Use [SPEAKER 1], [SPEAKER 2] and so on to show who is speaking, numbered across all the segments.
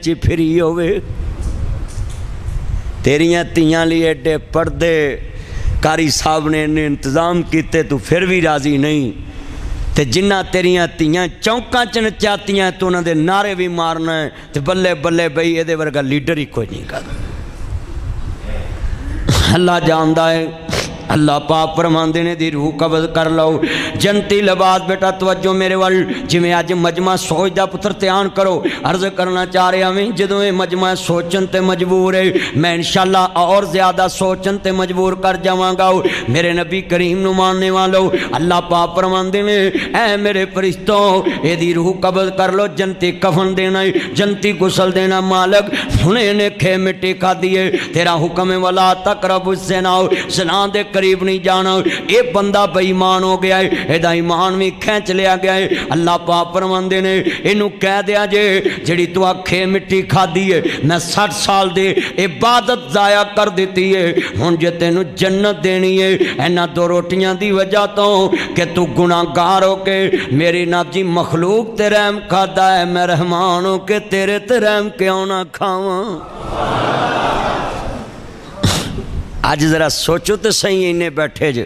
[SPEAKER 1] چی پھری ہوئے تیریاں تیاں لی ایڈے پردے کاری صاحب نے انتظام کیتے تو پھر بھی راضی نہیں تے جنہ تیریاں تیاں چونکاں چن چاہتیاں تو انہوں دے نعرے بھی مارنا ہے تے بلے بلے بھئی یہ دے ورگا لیڈر ہی کوئی نہیں کر اللہ جاندہ ہے اللہ پاک فرماندے نے دی روح قبض کر لو جنتی لباس بیٹا توجہ میرے وال جویں اج مجمع سوچ دا پتر تیان کرو عرض کرنا چاہ رہے ہمیں جدوں یہ مجمع سوچن تے مجبور ہے میں انشاءاللہ اور زیادہ سوچن تے مجبور کر جاواں گا میرے نبی کریم نو ماننے والو اللہ پاک فرماندے نے اے میرے فرشتوں اے دی روح قبض کر لو جنتی کفن دینا جنتی غسل دینا مالک ہنے نے کھے مٹی کھا دیے تیرا حکم ولا تقربوا الزنا زنا دے قریب نہیں جانا اے بندہ بے ایمان ہو گیا ہے ایدہ ایمان بھی کھینچ لیا گیا ہے اللہ پاک فرماندے نے انہوں کہہ دیا جے جڑی تو آکھے مٹی کھا دیئے میں 60 سال دے عبادت ضائع کر دیتی ہے ہن جے تینوں جنت دینی ہے اینا 2 روٹیاں دی وجہ تو کہ تو گناہگار ہو کے میری ناجی مخلوق تے رحم کھادا ہے میں رحمان ہو کے تیرے تے رحم کیوں نہ کھاواں آج ذرا سوچو تو صحیح انہیں بیٹھے جے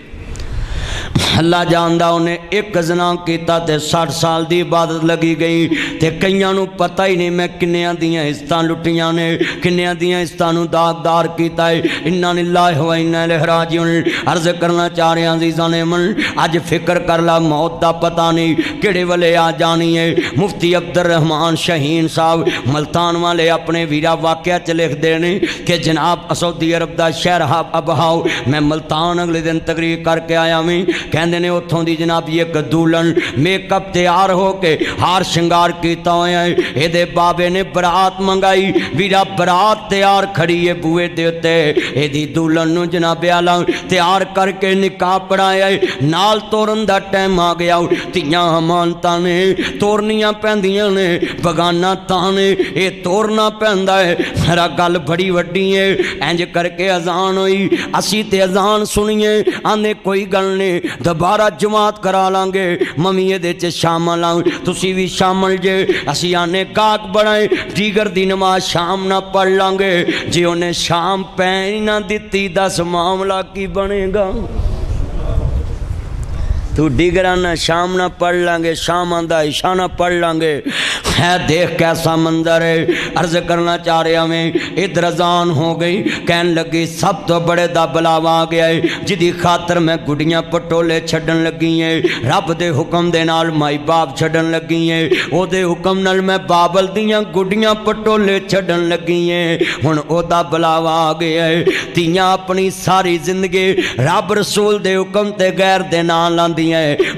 [SPEAKER 1] اللہ جاندہ انہیں ایک زنا کیتا تے 60 سال دی عبادت لگی گئی تے کئیاں نو پتہ ہی نہیں میں کنیاں دیاں حصتاں لٹیاں نے کنیاں دیاں حصتاں نو داغدار کیتا ہے انا للہ و انا الیہ راجعون عرض کرنا چاہ رہے ہیں عزیزاں نے من اج فکر کر لا موت دا پتہ نہیں کیڑے والے آ جانی ہے مفتی عبد الرحمن شہین صاحب ملتان والے اپنے ویرا واقعہ چ لکھ دینے کہ جناب سعودی عرب دا شہر ابہاؤ میں ملتان اگلے دن تقریر کر کے آیا میں کہندے نے اتھوں دی جناب یہ دولن میک اپ تیار ہو کے ہار شنگار کیتا ہویا ہے اے دے بابے نے برات منگائی ویرا برات تیار کھڑی ہے بوئے دیتے اے دی دولن نو جناب اعلی تیار کر کے نکاح پڑھایا ہے نال تورن دا ٹائم آ گیا تیاں امانتاں نے تورنیاں پیندیاں نے بگانا تانے اے تورنا پیندا ہے میرا گل بڑی وڈی ہے انج کر کے اذان ہوئی اسی تے اذان سنیے آنے کوئی گل نے دوبارہ جماعت کرا لانگے ممیے دے چے شامل آؤں تسی بھی شامل جے اسی آنے کاک بڑھائیں دیگر دی نماز شام نہ پڑھ لانگے جی انہیں شام پہنی نہ دیتی 10 معاملہ کی بنے گا تو دیگرانہ شام نہ پڑھ لانگے شام آندہ عشاء نہ پڑھ لانگے ہے دیکھ کیسا منظر ہے عرض کرنا چاہ رہے ہمیں ادھر اذان ہو گئی کہن لگی سب تو بڑے دا بلاوا آ گیا ہے جدی خاطر میں گڑیاں پٹولے چھڑن لگی ہیں رب دے حکم دے نال مائی باپ چھڑن لگی ہیں او دے حکم نال میں بابل دیاں گڑیاں پٹولے چھڑن لگی ہیں ہن او دا بلاوا آ گیا ہے تیاں اپنی ساری زندگی رب رسول دے حکم تے غیر دے نال لاندی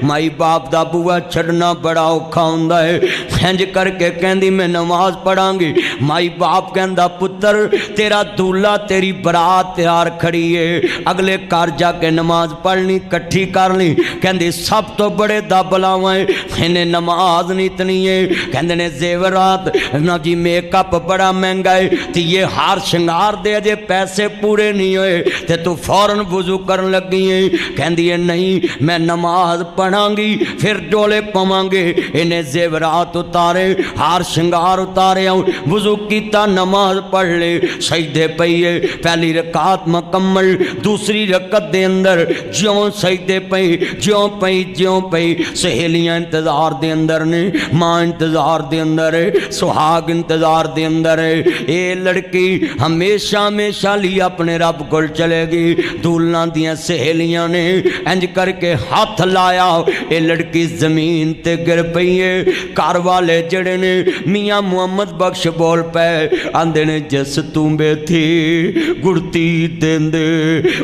[SPEAKER 1] مائی باپ دا بوا چھڑنا بڑا اوکھا ہوندا ہے ہنج کر کے کہندی میں نماز پڑھاں گی مائی باپ کہندا پتر تیرا دولہ تیری برات تیار کھڑی ہے اگلے کار جا کے نماز پڑھنی کٹھی کر لی کہندی سب تو بڑے دا بلاوائیں انہیں نماز نہیں اتنی ہے کہندے نے زیورات نا جی میک اپ بڑا مہنگا ہے تی یہ ہار شنگار دے جے پیسے پورے نہیں ہوئے تے تو فوراں وضو کرن لگی ہے کہندی ہے نہیں میں نماز پڑھاں گی پھر ڈولے پواں گے انہیں زیورات اتارے ہار شنگار اتارے وضو کیتا نماز پڑھ لے سجدے پئیے پہلی رکعت مکمل دوسری رکعت دے اندر جیوں سجدے پئی جیوں پئی سہیلیاں انتظار دے اندر نے ماں انتظار دے اندر ہے سہاگ انتظار دے اندر ہے اے لڑکی ہمیشہ لی اپنے رب کول چلے گی دولنا دیاں سہیلیاں نے انج کر کے ہاتھ لایا اے لڑکی زمین تے گر پئیے کار والے جڑے نے میاں محمد بخش بول پے آندے نے جس تُمبے تھی گڑتی دیندے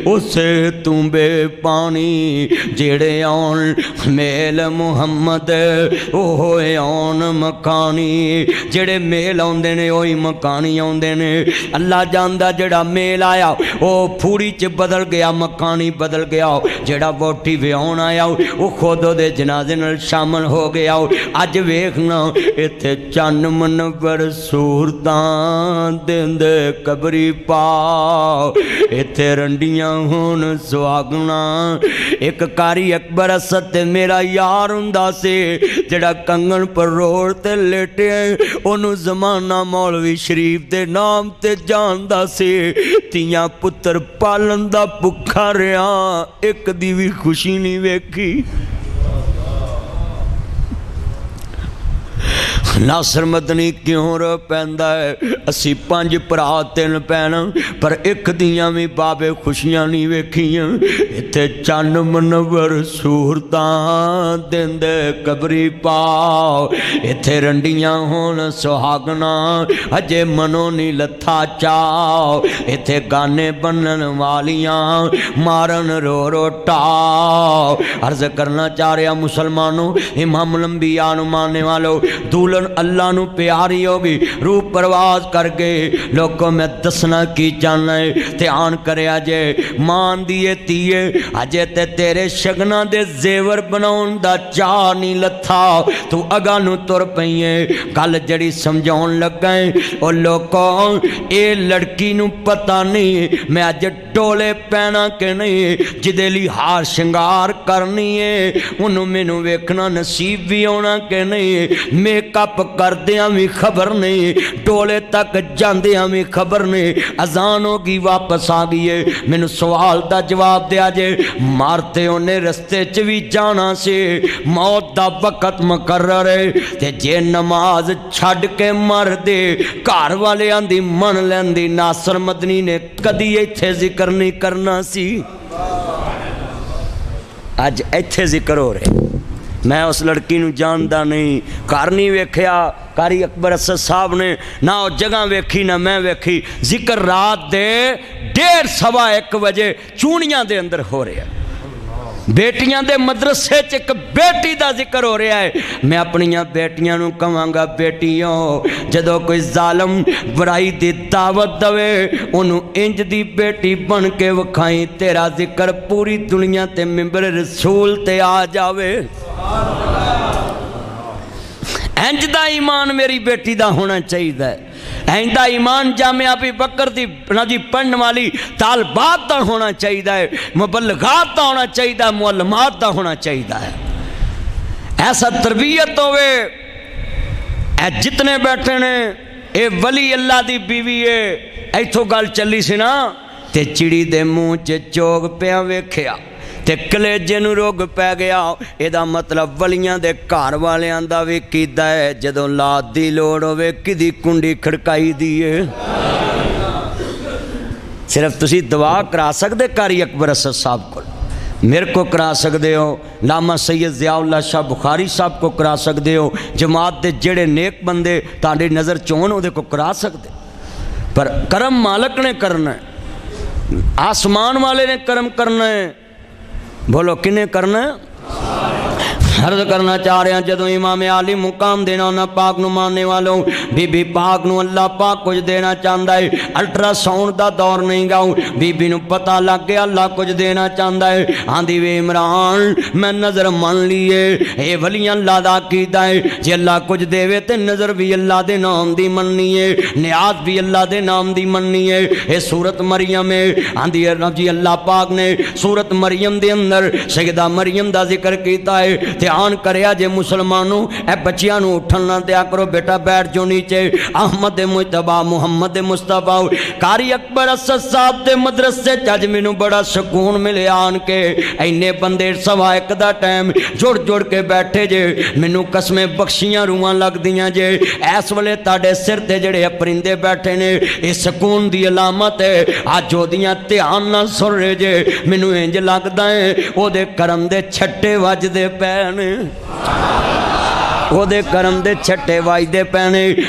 [SPEAKER 1] اسے تُمبے پانی جڑے آن میل محمد اوہے آن مکانی جڑے میل آندے نے اوہی مکانی آندے نے اللہ جاندہ جڑا میل آیا او پھوڑی چ بدل گیا مکانی بدل گیا جڑا بوٹی وے آن آیا وہ خود دے جنازے نال شامل ہو گیا اج ویکھنا ایتھے چن منور صورتاں دیندے قبری پاؤ ایتھے رنڈیاں ہون سواگنا ایک قاری اکبر اسد تے میرا یار ہوندا سی جڑا کنگن پر روڑ تے لیٹے اونوں زمانہ مولوی شریف دے نام تے جاندا سی تیاں پتر پالن دا بھکھا رہا ایک دی بھی خوشی نہیں ویکھی ناصر مدنی کیوں رو پیندا ہے اسی 5 بھرا 3 بھیناں پر ایک دیاں بھی بابے خوشیاں نہیں ویکھیاں ایتھے چن منور صورتاں دیندے قبری پاؤ ایتھے رنڈیاں ہون سہاگنا اجے منو نہیں لتھا چاؤ ایتھے گانے بنن والیاں مارن رو رو ٹاؤ عرض کرنا چاہ رہا مسلمانوں امام الانبیاء نو ماننے والو دولن اللہ نو پیاری ہوگی روح پرواز کر گئے لوگوں میں دسنا کی جانا ہے دھیان کرے آجے مان دیے تیے آجے تے تیرے شگنا دے زیور بناؤن دا چاہ نہیں لتھا تو اگا نو تر پہیے گل جڑی سمجھون لگ گئے اور لوگوں اے لڑکی نو پتہ نہیں میں آجے ڈولے پہنا کے نہیں جدے لی ہار شنگار کرنی ہے انہوں میں نو ویکھنا نصیب بھی ہونا کے نہیں میک اپ کر دیاں بھی خبر نہیں ڈولے تک جاندیاں بھی خبر نہیں اذان ہوگی واپس آگئیے میں نو سوال دا جواب دیا جے مارتے ہونے رستے چوی جانا سے موت دا وقت مقرر ہے تے جے نماز چھڑ کے مر دے کار والے آندی من لیندی ناصر مدنی نے کدی ایتھے ذکر نہیں کرنا سی آج ایتھے ذکر ہو رہے میں اس لڑکی نو جاندہ نہیں کار نہیں ویکھیا قاری اکبر اسد صاحب نے نہ وہ جگہ ویکھی نہ میں ویکھی ذکر رات دے 1:30 بجے چونیاں دے اندر ہو رہے ہیں بیٹیاں دے مدرسے چک بیٹی دا ذکر ہو رہا ہے میں اپنیاں بیٹیاں نو کہاں گا بیٹیوں جدو کوئی ظالم برائی دی دعوت دوے انہوں انج دی بیٹی بن کے وکھائیں تیرا ذکر پوری دنیا تے ممبر رسول تے آ جاوے انج دا ایمان میری بیٹی دا ہونا چاہیے ہے ایندہ ایمان جامعہ ابی بکر دی نجی پڑھن والی طالبات دا ہونا چاہیے ہے مبلغات دا ہونا چاہیے ہے معلمات دا ہونا چاہیے ہے ایسا تربیت ہوئے اے جتنے بیٹھے نے اے ولی اللہ دی بیوی ہے ایتھو گل چلی سی نا تے چڑی دے منہ چے چوگ پیاں ویکھیا تے کلیجے نو روگ پہ گیا ایدہ مطلب ولیاں دے کار والے آندہ وے کیدہ ہے جدوں لات دی لوڑ ہوئے کدی کنڈی کھڑکائی دیئے صرف تسی دعا کرا سکتے قاری اکبر اسد صاحب کو میرے کو کرا سکتے ہو علامہ سید ضیاء اللہ شاہ بخاری صاحب کو کرا سکتے ہو جماعت دے جڑے نیک بندے تانڈی نظر چون ہو دے کو کرا سکتے پر کرم مالک نے کرنا ہے آسمان والے نے کرم کرنا ہے بولو کنے کرنا ہے عرض کرنا چاہ رہے ہیں جدو امام عالی مقام دینا انہا پاک نو ماننے والوں بی بی پاک نو اللہ پاک کچھ دینا چاہندہ ہے الٹرا ساؤنڈ دا دور نہیں گاؤں بی بی نو پتہ لگ گیا اللہ کچھ دینا چاہندہ ہے آندھی وے عمران میں نظر مان لیے اے ولی اللہ دا کیتا ہے جی اللہ کچھ دے وے تے نظر بھی اللہ دے نام دی مننی ہے نیاز بھی اللہ دے نام دی مننی ہے اے سورت مریم ہے آندھی جی اللہ پاک نے سورت مریم دے اندر سیدہ مریم دا ذکر کیتا ہے دھیان کریا جے مسلمانوں اے بچیاں نو اٹھن نہ دیا کرو بیٹا بیٹھ جو نیچے احمد مجتبہ محمد مصطفیٰ قاری اکبر اسد صاحب دے مدرسے چاج میں نو بڑا سکون ملے آن کے اینے بندے سوا ایک دا ٹائم جڑ کے بیٹھے جے میں نو قسمیں بخشیاں روان لگ دیاں جے ایس والے تاڑے سر تے جڑے پرندے بیٹھے نے اے سکون دی علامت ہے آج جو دیاں تیان نہ سر رہے جے میں نو انج لگ دائیں او دے کرم دے چھٹے وج دے پین ਉਹਦੇ ਕਰਮ ਦੇ ਛੱਟੇ ਵੱਜਦੇ ਪੈਣੇ।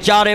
[SPEAKER 1] 4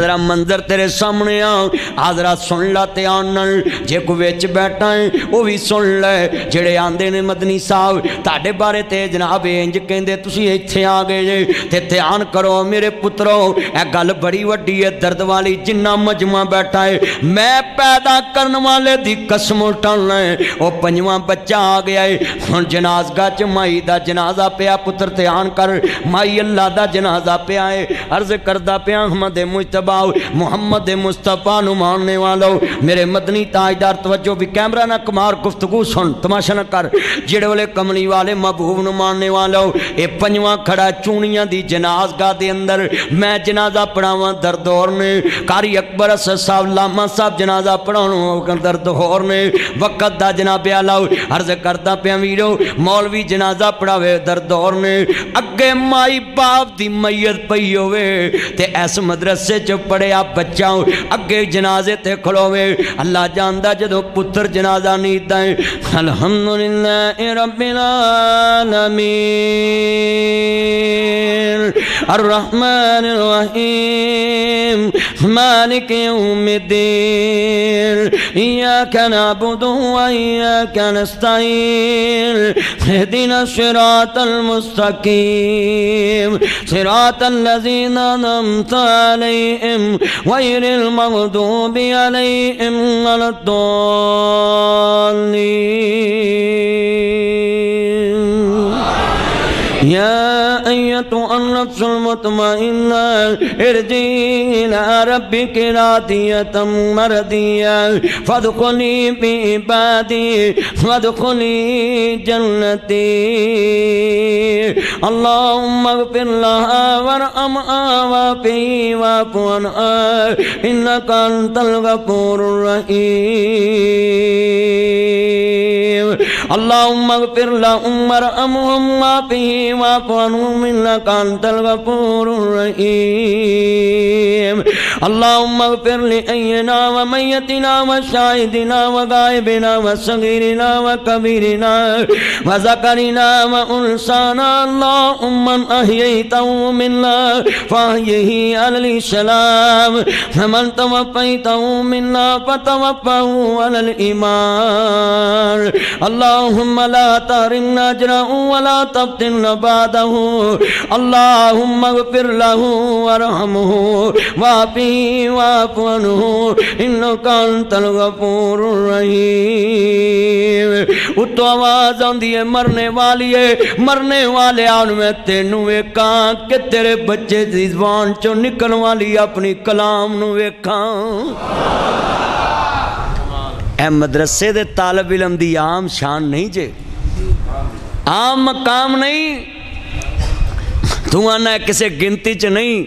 [SPEAKER 1] ذرا منظر تیرے سامنے آدرا سن لا دھیان نال جے کوئی وچ بیٹھا ہے وہ بھی سن لے جڑے آندے نے مدنی صاحب تہاڈے بارے تے جناب انج کہندے تسی ایتھے آ گئے جے تے دھیان کرو میرے پترو اے گل بڑی وڈی ہے درد والی جنہ مجمع بیٹھا ہے میں پیدا کرن والے دی قسم اٹھانا ہے وہ پنجواں بچہ آ گیا ہے ہن جنازگاہ چ مائی دا جنازہ پیا پتر دھیان کر مائی اللہ دا جنازہ پیا ہے عرض کردہ پیا احمد مجتبی محمد مصطفیٰ نو ماننے والو میرے مدنی تاجدار توجہ بھی کیمرہ نہ کمار گفتگو سن تماشا نہ کر جڑے والے کملی والے محبوب نو ماننے والو اے پنجواں کھڑا چونیاں دی جنازگاہ دے اندر میں جنازہ پڑھاواں دردور نے قاری اکبر اسد صاحب لاما صاحب جنازہ پڑھاؤں دردور نے وقت دا جناب علاؤ عرض کردہ پیا ویرو مولوی جنازہ پڑھاوے دردور نے اگے مائی باپ دی میت پئی ہوئے تے ایس مدرسے چ پڑھیا بچہ اگے جنازے تے کھلوے اللہ جاندہ جدو پتر جنازہ نیت دائیں الحمدللہ رب العالمین الرحمن الرحیم مالک یوم الدین ایاک نعبد و ایاک نستعین اهدنا الصراط المستقیم صراط الذین انعمت علیہم غیر المغضوب علیہم ولا الضالین یا ایتها النفس المطمئنہ ارجعی الی ربک راضیۃ مرضیہ فادخلی بعبادی وادخلی جنتی اللہم اغفر لها وارحمها وعافها واعف عنها انک انت الغفور الرحیم اللہم اغفر لهم وارحمهم وعافهم واعف عنهم انك انت الغفور الرحيم اللهم اغفر لحينا وميتنا وشاهدنا وغائبنا وصغيرنا وكبيرنا وذكرنا وانثانا اللهم من احييته منا فاحيه على الاسلام ومن توفيته منا فتوفه على الايمان اللهم لا تحرمنا اجره ولا تفتنا بعده اللهم اغفر له وارحمه وعافه واعف عنه انك انت الغفور الرحیم اتو آواز آندی ہے مرنے والی ہے مرنے والے آن میں تینوں ویکھاں کہ تیرے بچے دی زبان چو نکل والی اپنی کلام نو ویکھاں اے مدرسے دے طالب علم دی عام شان نہیں جے عام مقام نہیں تو آنا ہے کسے گنتی چ نہیں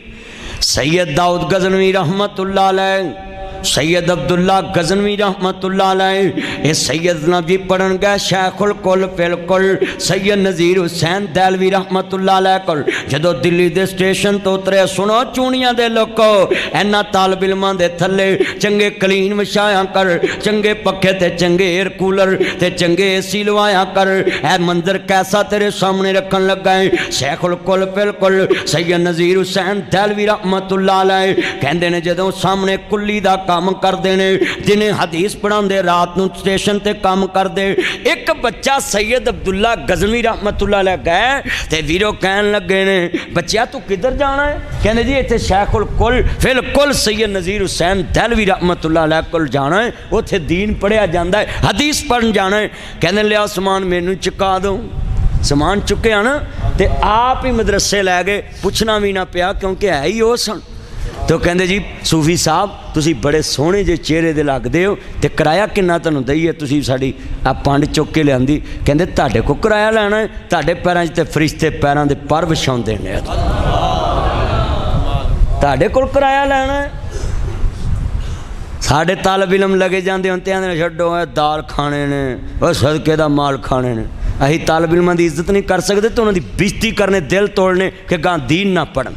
[SPEAKER 1] سید داؤد غزنوی رحمت اللہ علیہ سید عبداللہ غزنوی رحمت اللہ علیہ یہ سید نبی پڑھن گئے شیخ الکل فالکل سید نذیر حسین دہلوی رحمت اللہ علیہ کل جدو دلی دے سٹیشن تو اترے سنو چونیاں دے لوکو اینا طالب علمان دے تھلے چنگے کلین وشایاں کر چنگے پکھے تے چنگے ایئر کولر تے چنگے اسی لوایاں کر اے منظر کیسا تیرے سامنے رکھن لگ گئے شیخ الکل فالکل سید نذیر حسین دہلوی رحمت اللہ علیہ کہندے نے جدو سامنے کلی دا کام کر دینے جنہیں حدیث پڑھان دے رات نو سٹیشن تے کام کر دے ایک بچہ سید عبداللہ غزنوی رحمت اللہ علیہ گئے تے ویرو کہن لگے نے بچیا تو کدھر جانا ہے کہنے جی ایتھے شیخ الکل فالکل سید نذیر حسین دہلوی رحمت اللہ علیہ کل جانا ہے وہ تھے دین پڑھیا جاندہ ہے حدیث پڑھن جانا ہے کہنے لیا سامان مینو چکا دوں سامان چکے آنا تے آپ ہی مدرسے لے گئے پوچھنا بھی نہ پیا کیونکہ ہے ہی ہو سن تو کہندے جی صوفی صاحب تسی بڑے سونے جے چہرے دے لگ دے ہو تے کرایہ کنا تانوں دئیے تسی ساڈی پانڈ چک کے لیاندی کہندے تہاڈے کو کرایہ لینا ہے تہاڈے پیراں تے فرشتے پیراں دے پر وچھاوندے نے تہاڈے کول کرایہ لینا ہے ساڈے طالب علم لگے جاندے ہون تے آندے چھڈو اے دال کھانے نے او صدقے دا مال کھانے نے اہی طالب علماں دی عزت نہیں کر سکدے تے انہاں دی بےزتی کرنے دل توڑنے کہ گاں دین نہ پڑھن